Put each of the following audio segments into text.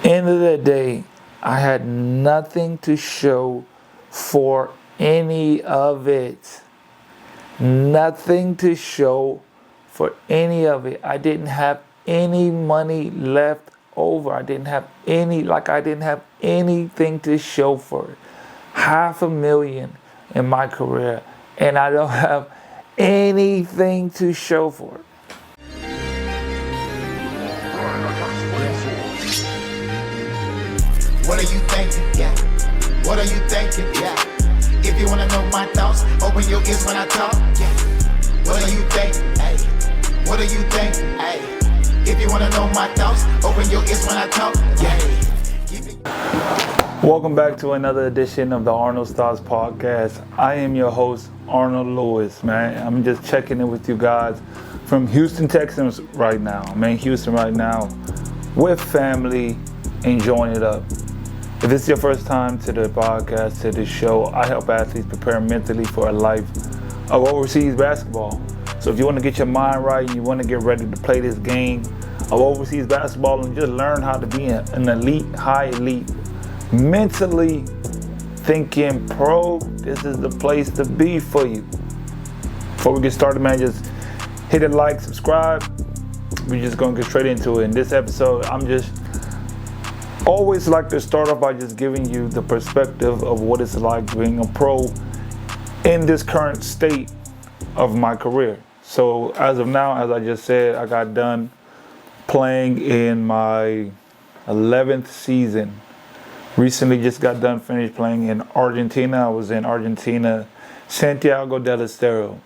End of the day, I had nothing to show for any of it. Nothing to show for any of it. I didn't have any money left over. I didn't have anything to show for it. $500,000 in my career, and I don't have anything to show for it. What are you thinking? Yeah. What are you thinking? Yeah. If you wanna know my thoughts, open your ears when I talk. Yeah. What are you thinking? Hey. What are you thinking? Hey. If you wanna know my thoughts, open your ears when I talk. Yeah. Welcome back to another edition of the Arnold's Thoughts Podcast. I am your host, Arnold Lewis, man. I'm just checking in with you guys from Houston, Texas right now. I'm in Houston right now with family, enjoying it up. If this is your first time to the podcast, to the show, I help athletes prepare mentally for a life of overseas basketball. So if you want to get your mind right and you want to get ready to play this game of overseas basketball and just learn how to be an elite, high elite, mentally thinking pro, this is the place to be for you. Before we get started, man, just hit a like, subscribe. We're just going to get straight into it. In this episode, I'm just always like to start off by just giving you the perspective of what it's like being a pro in this current state of my career. So as of now, as I just said, I got done playing in my 11th season. Recently just got done finished playing in Argentina. I was in Argentina, Santiago del Estero.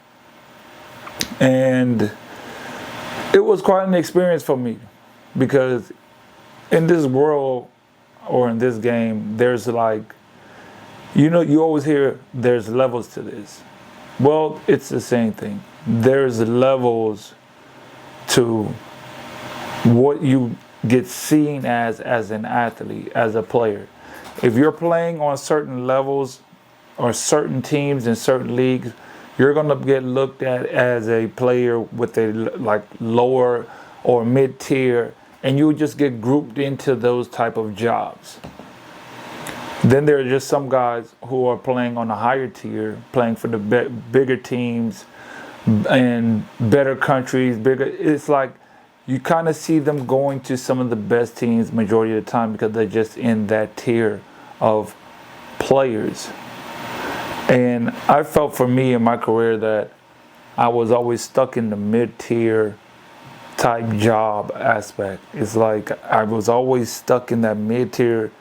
And it was quite an experience for me because in this world or in this game, there's like, you always hear there's levels to this. Well, it's the same thing. There's levels to what you get seen as an athlete, as a player. If you're playing on certain levels or certain teams in certain leagues, you're going to get looked at as a player with a like lower or mid-tier, and you just get grouped into those type of jobs. Then there are just some guys who are playing on a higher tier, playing for the bigger teams and better countries, it's like you kind of see them going to some of the best teams majority of the time because they're just in that tier of players. And I felt for me in my career that I was always stuck in the mid-tier type job aspect. It's like I was always stuck in that mid-tier,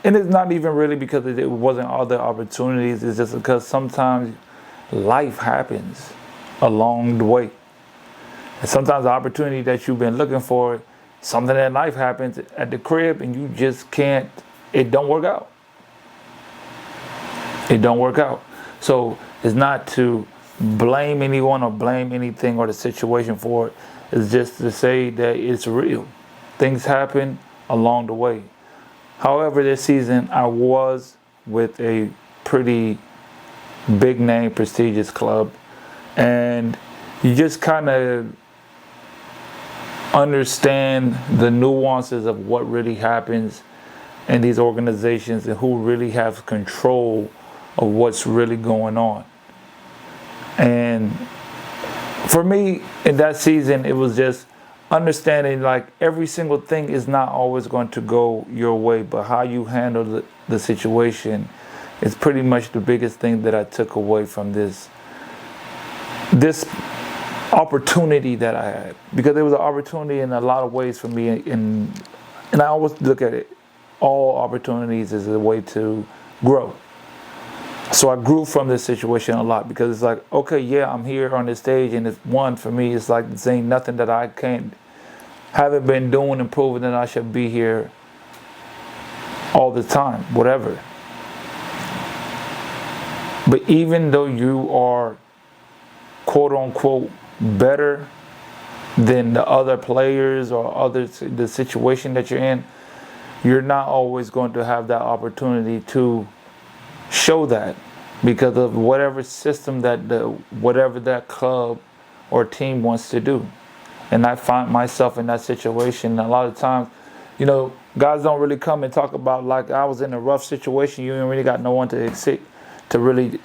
and it's not even really because it wasn't other opportunities. It's just because sometimes life happens along the way, and sometimes the opportunity that you've been looking for, something in life happens at the crib, and you just can't. It don't work out. It don't work out. So it's not to blame anyone or blame anything or the situation for it. It's just to say that it's real. Things happen along the way. However, this season I was with a pretty big name, prestigious club, and you just kind of understand the nuances of what really happens in these organizations and who really has control of what's really going on. And for me, in that season, it was just understanding like every single thing is not always going to go your way, but how you handle the situation is pretty much the biggest thing that I took away from this opportunity that I had. Because there was an opportunity in a lot of ways for me, and I always look at it, all opportunities as a way to grow. So I grew from this situation a lot because it's like, okay, yeah, I'm here on this stage, and it's one for me. It's like this ain't nothing that I haven't been doing and proving that I should be here all the time, whatever. But even though you are quote unquote better than the other players or others, the situation that you're in, you're not always going to have that opportunity to show that because of whatever system that whatever that club or team wants to do. And I find myself in that situation a lot of times. guys don't really come and talk about, like, I was in a rough situation. You ain't really got no one to really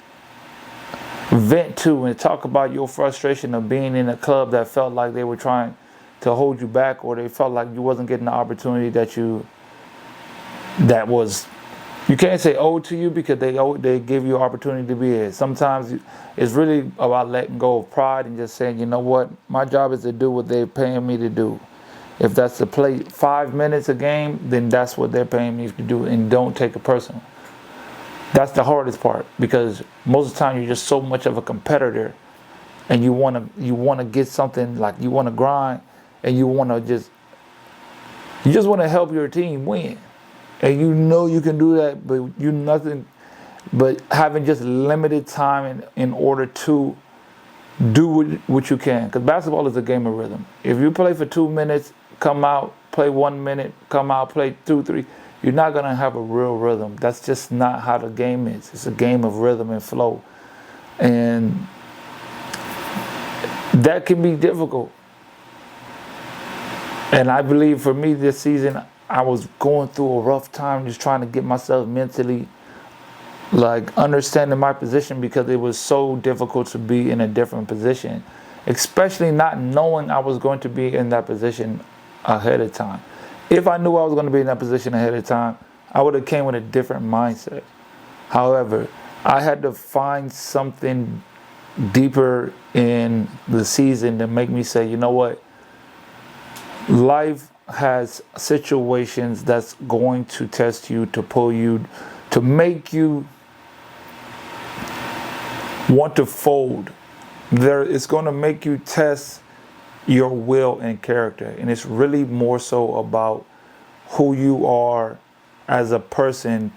vent to and talk about your frustration of being in a club that felt like they were trying to hold you back, or they felt like you wasn't getting the opportunity that was, you can't say owed to you, because they give you an opportunity to be here. Sometimes it's really about letting go of pride and just saying, you know what, my job is to do what they're paying me to do. If that's to play 5 minutes a game, then that's what they're paying me to do, and don't take it personal. That's the hardest part, because most of the time you're just so much of a competitor, and you want to get something, like you want to grind, and you just want to help your team win. And you know you can do that, but you nothing but having just limited time in order to do what you can. Because basketball is a game of rhythm. If you play for 2 minutes, come out, play 1 minute, come out, play 2, 3, you're not going to have a real rhythm. That's just not how the game is. It's a game of rhythm and flow. And that can be difficult. And I believe for me this season, I was going through a rough time, just trying to get myself mentally, like, understanding my position, because it was so difficult to be in a different position, especially not knowing I was going to be in that position ahead of time. If I knew I was going to be in that position ahead of time, I would have came with a different mindset. However, I had to find something deeper in the season to make me say, you know what, life has situations that's going to test you, to pull you, to make you want to fold. It's going to make you test your will and character, and it's really more so about who you are as a person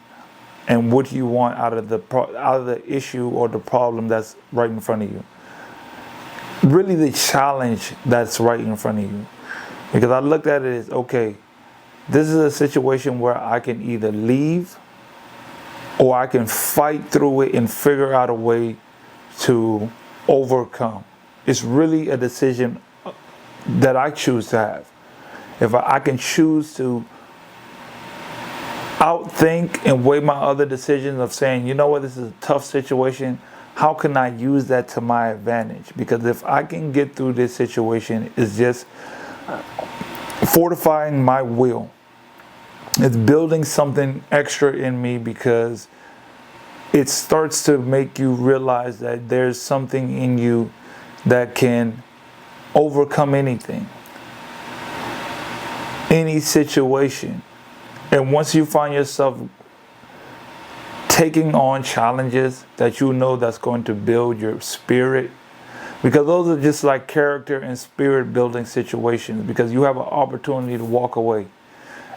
and what you want out of the issue or the problem that's right in front of you. Really, the challenge that's right in front of you. Because I looked at it as, okay, this is a situation where I can either leave, or I can fight through it and figure out a way to overcome. It's really a decision that I choose to have. If I can choose to outthink and weigh my other decisions of saying, you know what, this is a tough situation, how can I use that to my advantage? Because if I can get through this situation, it's just fortifying my will. It's building something extra in me, because it starts to make you realize that there's something in you that can overcome anything, any situation. And once you find yourself taking on challenges that you know that's going to build your spirit, because those are just like character and spirit building situations, because you have an opportunity to walk away.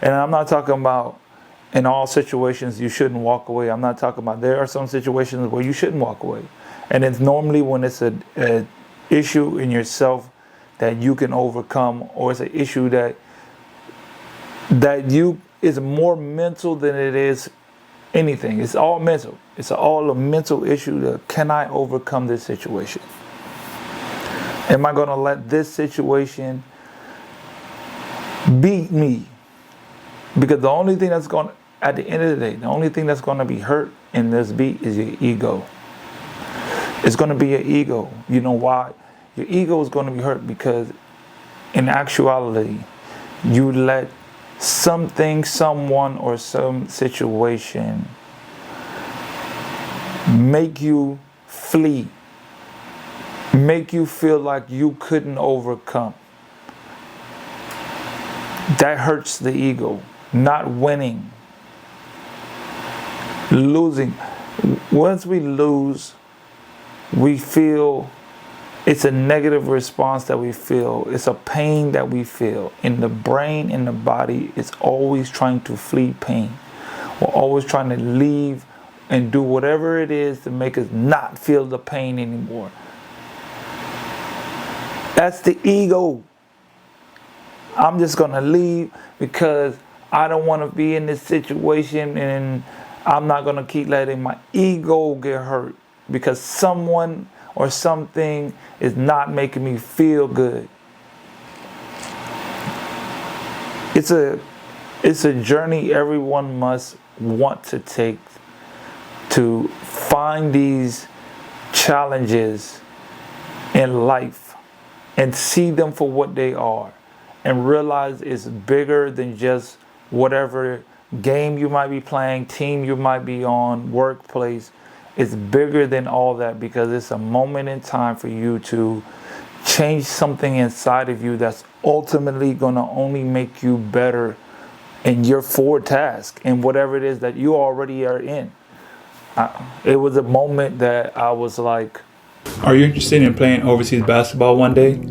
And I'm not talking about in all situations you shouldn't walk away. I'm not talking about, there are some situations where you shouldn't walk away. And it's normally when it's a issue in yourself that you can overcome, or it's an issue that you is more mental than it is anything. It's all mental. It's all a mental issue. That, can I overcome this situation? Am I going to let this situation beat me? Because the only thing that's going to, at the end of the day, the only thing that's going to be hurt in this beat is your ego. It's going to be your ego. You know why? Your ego is going to be hurt because in actuality, you let something, someone, or some situation make you flee. Make you feel like you couldn't overcome. That hurts the ego. Not winning. Losing. Once we lose, we feel it's a negative response that we feel. It's a pain that we feel. In the brain, in the body, it's always trying to flee pain. We're always trying to leave and do whatever it is to make us not feel the pain anymore. That's the ego. I'm just going to leave because I don't want to be in this situation, and I'm not going to keep letting my ego get hurt because someone or something is not making me feel good. It's a It's a journey everyone must want to take to find these challenges in life and see them for what they are and realize it's bigger than just whatever game you might be playing, team you might be on, workplace. It's bigger than all that because it's a moment in time for you to change something inside of you that's ultimately going to only make you better in your forward task and whatever it is that you already are in. It was a moment that I was like, are you interested in playing overseas basketball one day?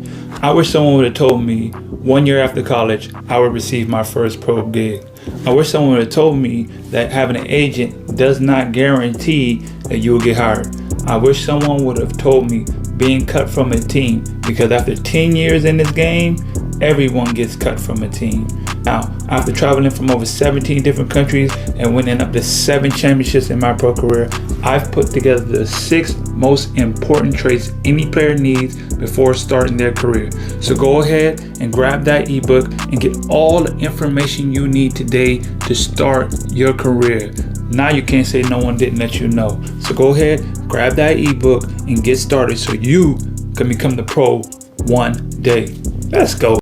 I wish someone would have told me 1 year after college I would receive my first pro gig. I wish someone would have told me that having an agent does not guarantee that you will get hired. I wish someone would have told me being cut from a team, because after 10 years in this game, everyone gets cut from a team. Now, after traveling from over 17 different countries and winning up to 7 championships in my pro career, I've put together the 6 most important traits any player needs before starting their career. So go ahead and grab that ebook and get all the information you need today to start your career. Now you can't say no one didn't let you know. So go ahead, grab that ebook and get started so you can become the pro one day. Let's go.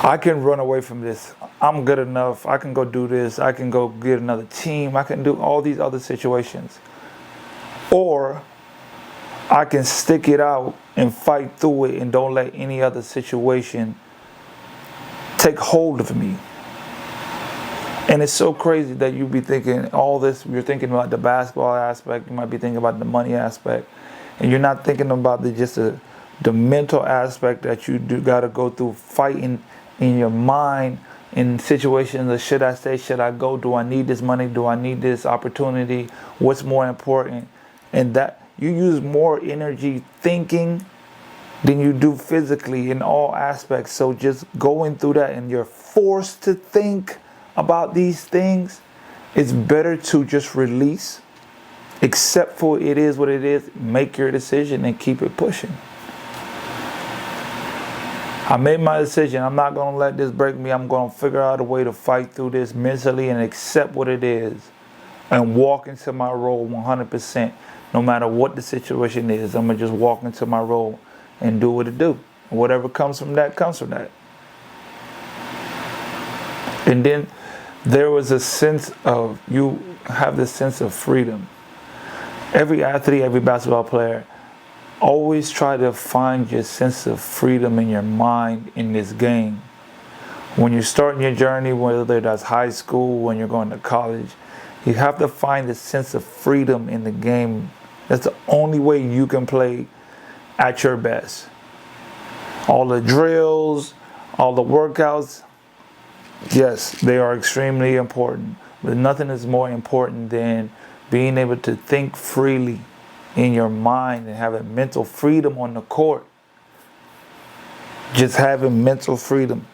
I can run away from this. I'm good enough. I can go do this. I can go get another team. I can do all these other situations. Or I can stick it out and fight through it and don't let any other situation take hold of me. And it's so crazy that you be thinking all this, you're thinking about the basketball aspect, you might be thinking about the money aspect, and you're not thinking about the mental aspect that you do got to go through fighting in your mind in situations of should I stay, should I go, do I need this money, do I need this opportunity, what's more important, and that you use more energy thinking than you do physically in all aspects. So just going through that and you're forced to think about these things, it's better to just release, accept for it is what it is, make your decision and keep it pushing. I made my decision. I'm not going to let this break me. I'm going to figure out a way to fight through this mentally and accept what it is and walk into my role 100%. No matter what the situation is, I'm going to just walk into my role and do what it do. Whatever comes from that, comes from that. And then there was a sense of, you have this sense of freedom. Every athlete, every basketball player, always try to find your sense of freedom in your mind in this game. When you're starting your journey, whether that's high school, when you're going to college, you have to find a sense of freedom in the game. That's the only way you can play at your best. All the drills, all the workouts, yes, they are extremely important. But nothing is more important than being able to think freely in your mind and having mental freedom on the court. Just having mental freedom.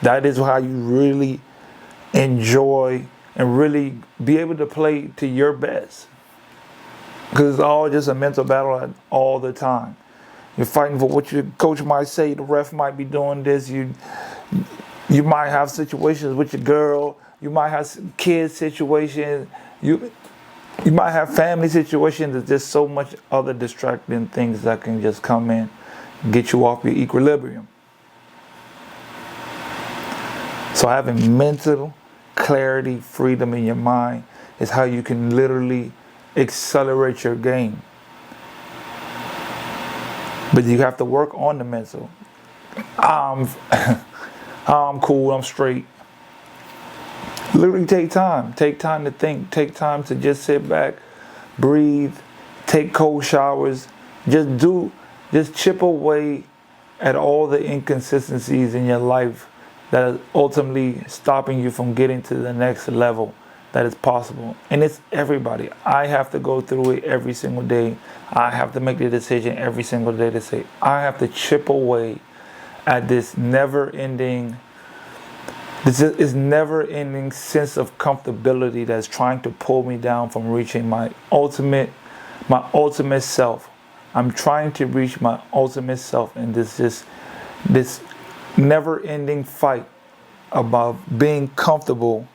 That is how you really enjoy and really be able to play to your best. Because it's all just a mental battle all the time. You're fighting for what your coach might say, the ref might be doing this, you might have situations with your girl, you might have kids situations, you might have family situations. There's just so much other distracting things that can just come in, get you off your equilibrium. So having mental clarity, freedom in your mind is how you can literally accelerate your game. But you have to work on the mental. I'm cool, I'm straight. Literally take time to think, take time to just sit back, breathe, take cold showers, just chip away at all the inconsistencies in your life that are ultimately stopping you from getting to the next level that is possible. And it's everybody. I have to go through it every single day. I have to make the decision every single day to say, I have to chip away at this never-ending sense of comfortability that's trying to pull me down from reaching my ultimate self. I'm trying to reach my ultimate self, and this never-ending fight about being comfortable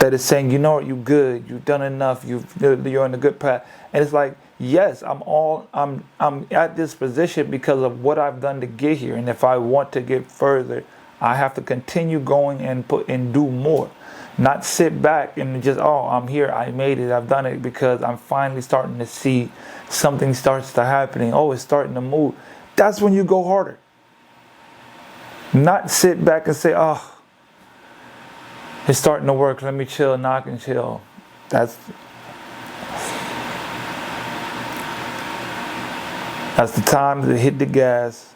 that is saying, you know what, you're good, you've done enough, you're on a good path. And it's like, yes, I'm at this position because of what I've done to get here. And if I want to get further, I have to continue going and do more. Not sit back and just, oh, I'm here, I made it, I've done it, because I'm finally starting to see something starts to happening. Oh, it's starting to move. That's when you go harder. Not sit back and say, oh, it's starting to work, let me chill, knock and chill. That's the time to hit the gas.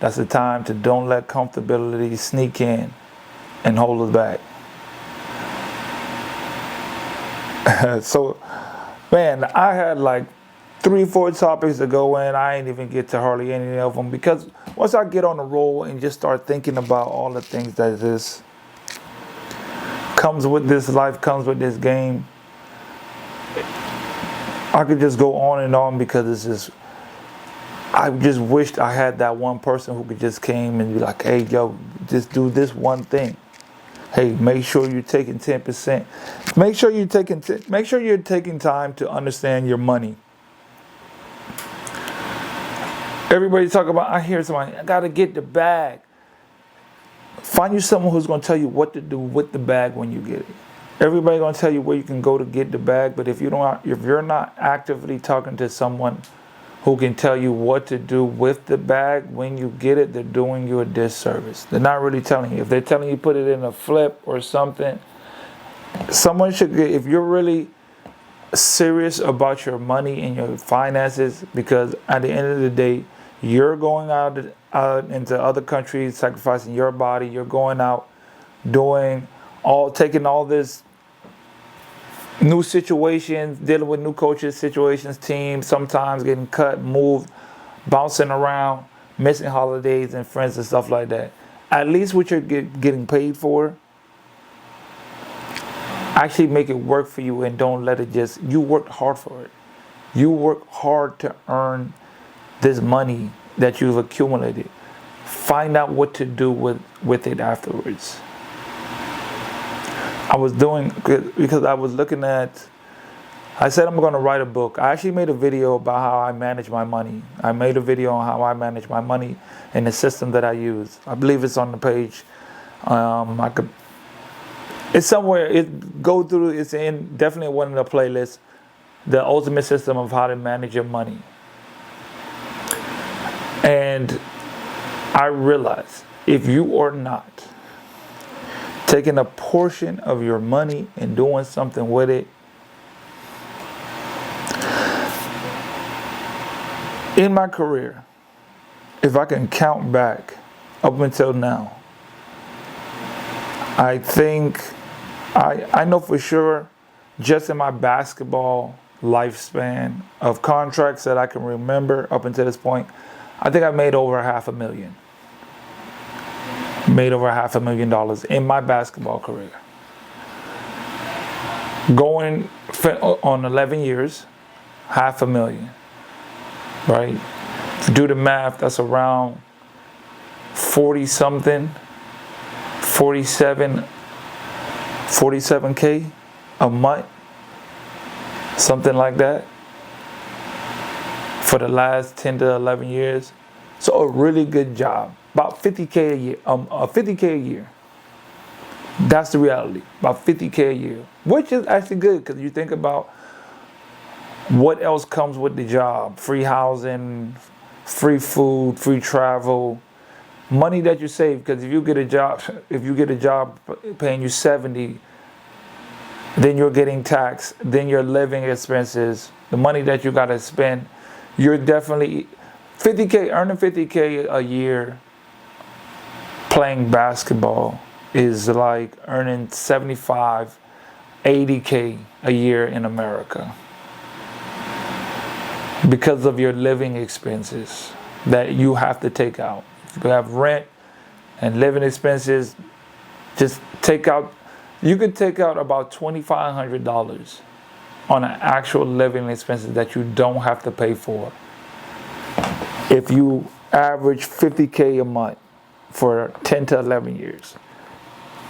That's the time to don't let comfortability sneak in and hold us back. So, man, I had like 3-4 topics to go in. I ain't even get to hardly any of them, because once I get on the roll and just start thinking about all the things that this comes with this life, comes with this game, I could just go on and on, because it's just, I just wished I had that one person who could just came and be like, hey, yo, just do this one thing. Hey, make sure you're taking 10%. Make sure you're taking time to understand your money. Everybody talk about, I hear somebody, I gotta get the bag. Find you someone who's gonna tell you what to do with the bag when you get it. Everybody gonna tell you where you can go to get the bag, but if you're not actively talking to someone who can tell you what to do with the bag when you get it, they're doing you a disservice. They're not really telling you. If they're telling you put it in a flip or something, someone should get, if you're really serious about your money and your finances, because at the end of the day, you're going out into other countries, sacrificing your body, you're going out taking all this new situations, dealing with new coaches, situations, teams, sometimes getting cut, moved, bouncing around, missing holidays and friends and stuff like that. At least what you're getting paid for, actually make it work for you, and don't let it just, you worked hard for it. You work hard to earn this money that you've accumulated. Find out what to do with it afterwards. I was doing, because I was looking at, I said I'm going to write a book. I actually made a video about how I manage my money. I made a video on how I manage my money and the system that I use. I believe it's on the page. It's somewhere, it's in definitely one of the playlists, the ultimate system of how to manage your money. And I realized, if you are not taking a portion of your money and doing something with it, in my career, if I can count back up until now, I think I know for sure, just in my basketball lifespan of contracts that I can remember up until this point, I think I made over $500,000. Made over $500,000 in my basketball career. Going on 11 years, $500,000, right? If you do the math, that's around 47K a month, something like that, for the last 10 to 11 years. So a really good job. About 50K a year, 50K a year. That's the reality, about 50K a year, which is actually good, because you think about what else comes with the job: free housing, free food, free travel, money that you save. Because if you get a job paying you 70, then you're getting taxed, then your living expenses, the money that you got to spend, you're definitely earning 50K a year. Playing basketball is like earning 75, 80K a year in America, because of your living expenses that you have to take out. If you have rent and living expenses, just you could take out about $2,500 on an actual living expenses that you don't have to pay for if you average 50K a month. for 10 to 11 years.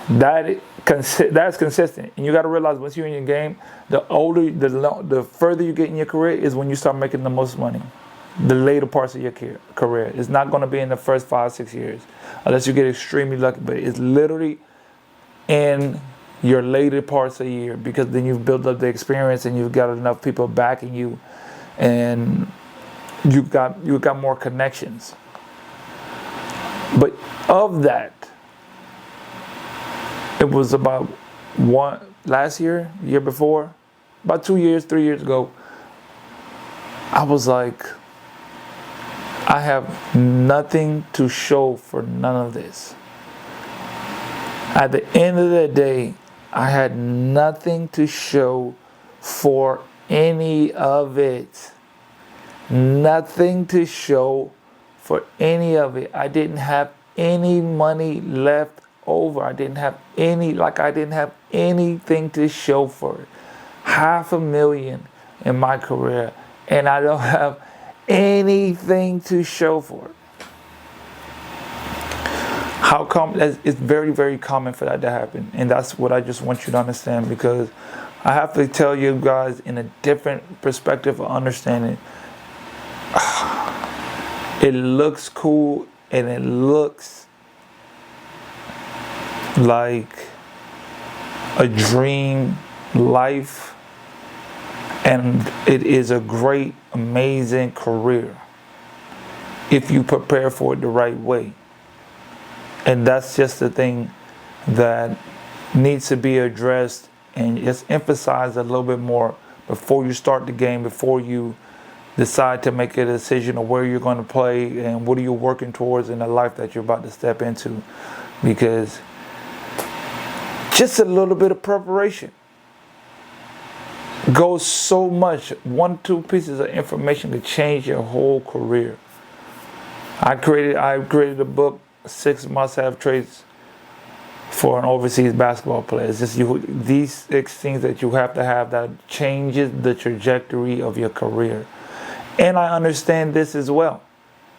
That's consistent. And you got to realize once you're in your game, the further you get in your career is when you start making the most money. The later parts of your career. It's not going to be in the first 5-6 years unless you get extremely lucky, but it's literally in your later parts of the year, because then you've built up the experience and you've got enough people backing you, and you've got more connections. But of that, it was about year before, about 2 years, 3 years ago, I was like, I have nothing to show for none of this. At the end of the day, I had nothing to show for any of it. Nothing to show for any of it. I didn't have any money left over. I didn't have anything to show for it. $500,000 in my career, and I don't have anything to show for it. How come? It's very, very common for that to happen, and that's what I just want you to understand, because I have to tell you guys in a different perspective of understanding. It looks cool and it looks like a dream life, and it is a great, amazing career if you prepare for it the right way. And that's just the thing that needs to be addressed and just emphasized a little bit more before you start the game, before you decide to make a decision of where you're going to play and what are you working towards in the life that you're about to step into. Because just a little bit of preparation goes so much. 1-2 pieces of information could change your whole career. I created a book, 6 must-have traits for an overseas basketball player. It's just these 6 things that you have to have that changes the trajectory of your career. And I understand this as well.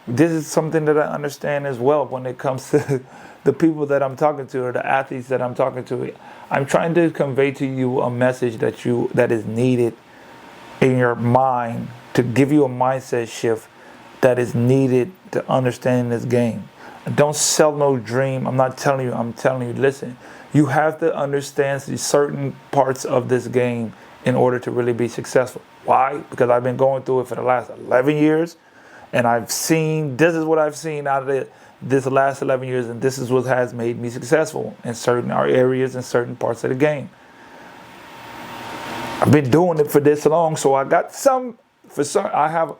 This is something that I understand as well when it comes to the people that I'm talking to, or the athletes that I'm talking to. I'm trying to convey to you a message that is needed in your mind, to give you a mindset shift that is needed to understand this game. Don't sell no dream. I'm telling you, listen, you have to understand certain parts of this game in order to really be successful. Why? Because I've been going through it for the last 11 years, and this is what I've seen out of this last 11 years, and this is what has made me successful in certain areas and certain parts of the game. I've been doing it for this long, so I got I have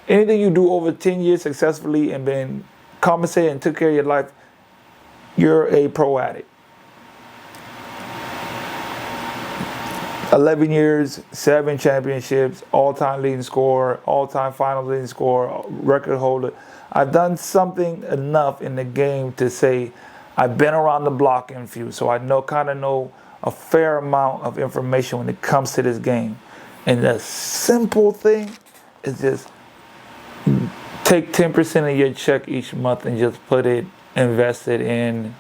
anything you do over 10 years successfully and been compensated and took care of your life, you're a pro at it. 11 years, 7 championships, all-time leading scorer, all-time final leading scorer, record holder. I've done something enough in the game to say I've been around the block in few, so I kind of know a fair amount of information when it comes to this game. And the simple thing is just take 10% of your check each month and just invest it in.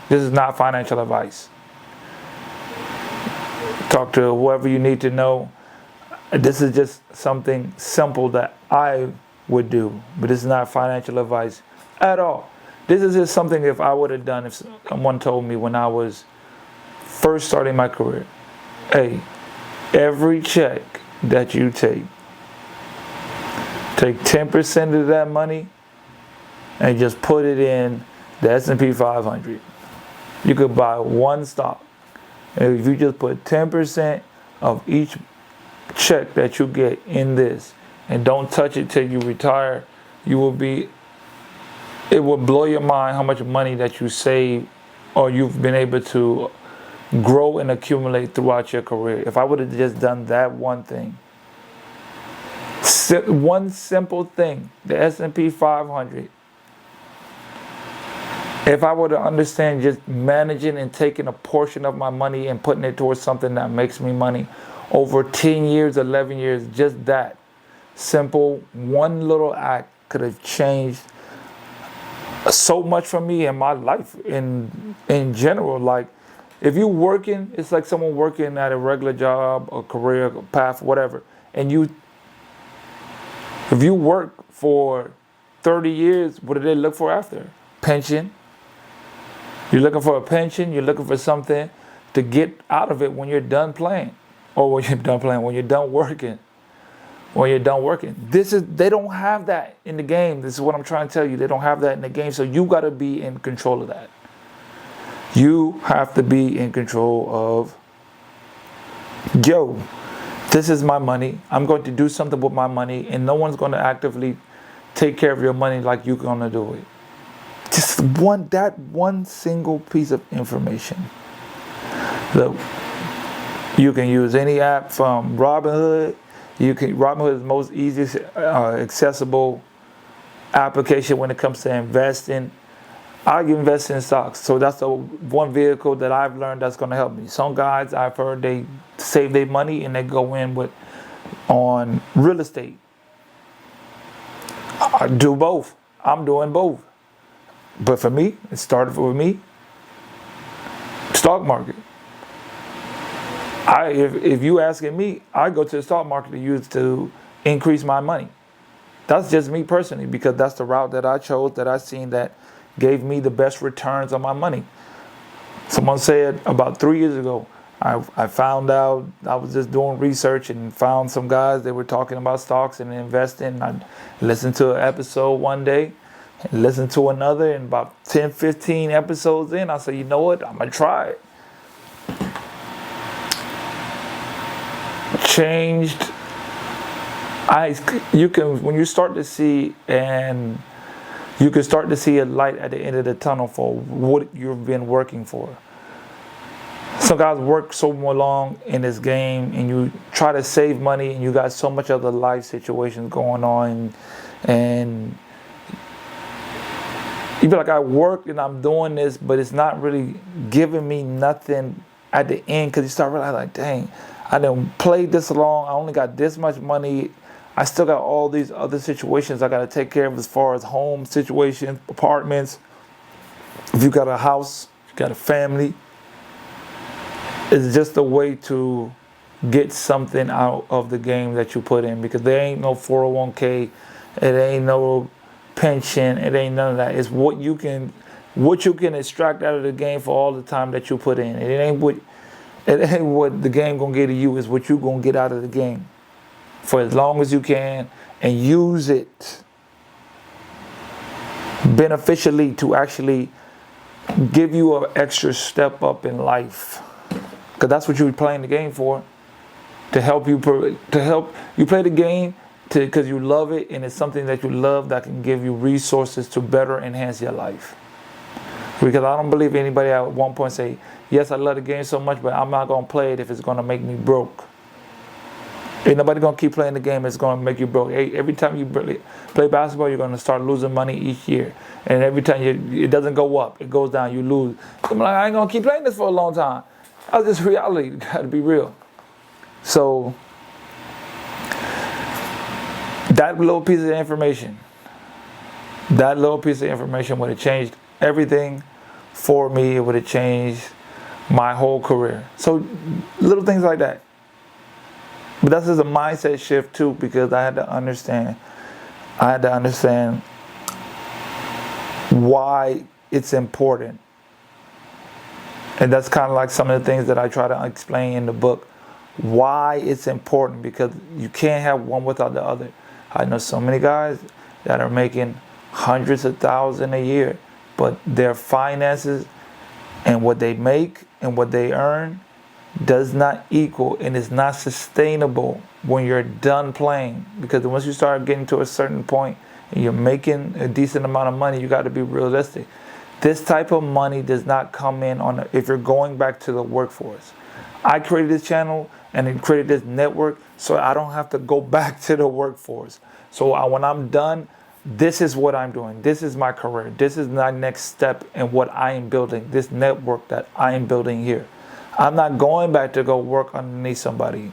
This is not financial advice. Talk to whoever you need to know. This is just something simple that I would do, but this is not financial advice at all. This is just something if I would have done if someone told me when I was first starting my career, hey, every check that you take 10% of that money and just put it in the S&P 500. You could buy one stock. And if you just put 10% of each check that you get in this and don't touch it till you retire, it will blow your mind how much money that you save or you've been able to grow and accumulate throughout your career. If I would have just done that one thing, one simple thing, the S&P 500, if I were to understand just managing and taking a portion of my money and putting it towards something that makes me money over 10 years, 11 years, just that simple one little act could have changed so much for me in my life in general. Like, if you working, it's like someone working at a regular job, a career path, whatever. And if you work for 30 years, what do they look for after? Pension. You're looking for a pension. You're looking for something to get out of it when you're done playing, or when you're done playing, when you're done working. When you're done working, they don't have that in the game. This is what I'm trying to tell you. They don't have that in the game. So you got to be in control of that. You have to be in control of, yo, this is my money. I'm going to do something with my money, and no one's going to actively take care of your money like you're going to do it. Just one single piece of information. Look, you can use any app from Robinhood. Robinhood is the most easiest, accessible application when it comes to investing. I invest in stocks, so that's the one vehicle that I've learned that's going to help me. Some guys I've heard they save their money and they go in on real estate. I do both. I'm doing both. But for me, it started with me, stock market. If you asking me, I go to the stock market to increase my money. That's just me personally, because that's the route that I chose, that I seen that gave me the best returns on my money. Someone said about 3 years ago, I found out, I was just doing research and found some guys that were talking about stocks and investing. I listened to an episode one day, and listened to another, and about 10, 15 episodes in, I said, you know what, I'm going to try it. Changed. When you start to see, and you can start to see a light at the end of the tunnel for what you've been working for. Some guys work so long in this game, and you try to save money, and you got so much other life situations going on, and you be like, I work and I'm doing this, but it's not really giving me nothing at the end, because you start realizing, like, dang, I done played this long, I only got this much money, I still got all these other situations I got to take care of, as far as home situations, apartments. If you got a house, you got a family. It's just a way to get something out of the game that you put in, because there ain't no 401k, it ain't no pension, it ain't none of that. It's what you can extract out of the game for all the time that you put in. It ain't what the game gonna get to you, is what you gonna get out of the game for as long as you can, and use it beneficially to actually give you an extra step up in life, because that's what you're playing the game for. To help you play the game because you love it, and it's something that you love that can give you resources to better enhance your life. Because I don't believe anybody at one point say, yes, I love the game so much, but I'm not going to play it if it's going to make me broke. Ain't nobody going to keep playing the game. It's going to make you broke. Every time you play basketball, you're going to start losing money each year. And every time it doesn't go up, it goes down, you lose. I'm like, I ain't going to keep playing this for a long time. That's just reality. You got to be real. So that little piece of information would have changed everything for me. It would have changed my whole career. So little things like that. But that's just a mindset shift too, because I had to understand why it's important. And that's kind of like some of the things that I try to explain in the book. Why it's important, because you can't have one without the other. I know so many guys that are making hundreds of thousands a year, but their finances and what they make and what they earn does not equal, and is not sustainable when you're done playing. Because once you start getting to a certain point and you're making a decent amount of money, you got to be realistic. This type of money does not come in if you're going back to the workforce. I created this channel and then created this network so I don't have to go back to the workforce. So when I'm done, this is what I'm doing. This is my career. This is my next step in what I am building, this network that I am building here. I'm not going back to go work underneath somebody.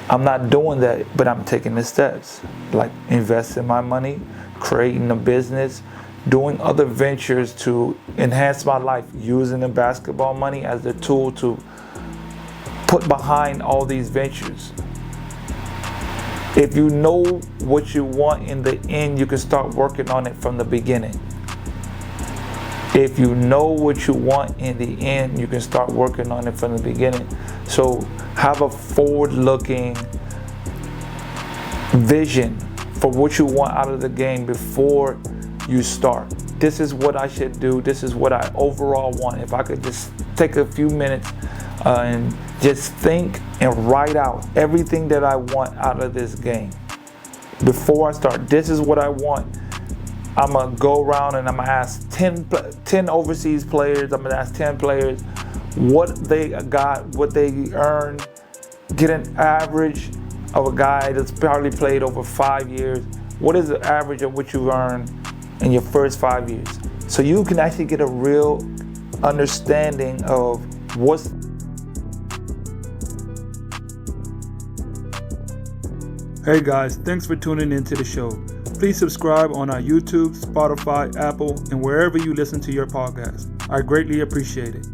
I'm not doing that, but I'm taking the steps, like investing my money, creating a business, doing other ventures to enhance my life, using the basketball money as the tool to put behind all these ventures. If you know what you want in the end, you can start working on it from the beginning. If you know what you want in the end, you can start working on it from the beginning. So have a forward-looking vision for what you want out of the game before you start. This is what I should do. This is what I overall want. If I could just take a few minutes and just think and write out everything that I want out of this game before I start. This is what I want. I'm going to go around and I'm going to ask 10 overseas players. I'm going to ask 10 players what they got, what they earned, get an average of a guy that's probably played over 5 years. What is the average of what you earned in your first 5 years? So you can actually get a real understanding of what's. Hey guys, thanks for tuning into the show. Please subscribe on our YouTube, Spotify, Apple, and wherever you listen to your podcast. I greatly appreciate it.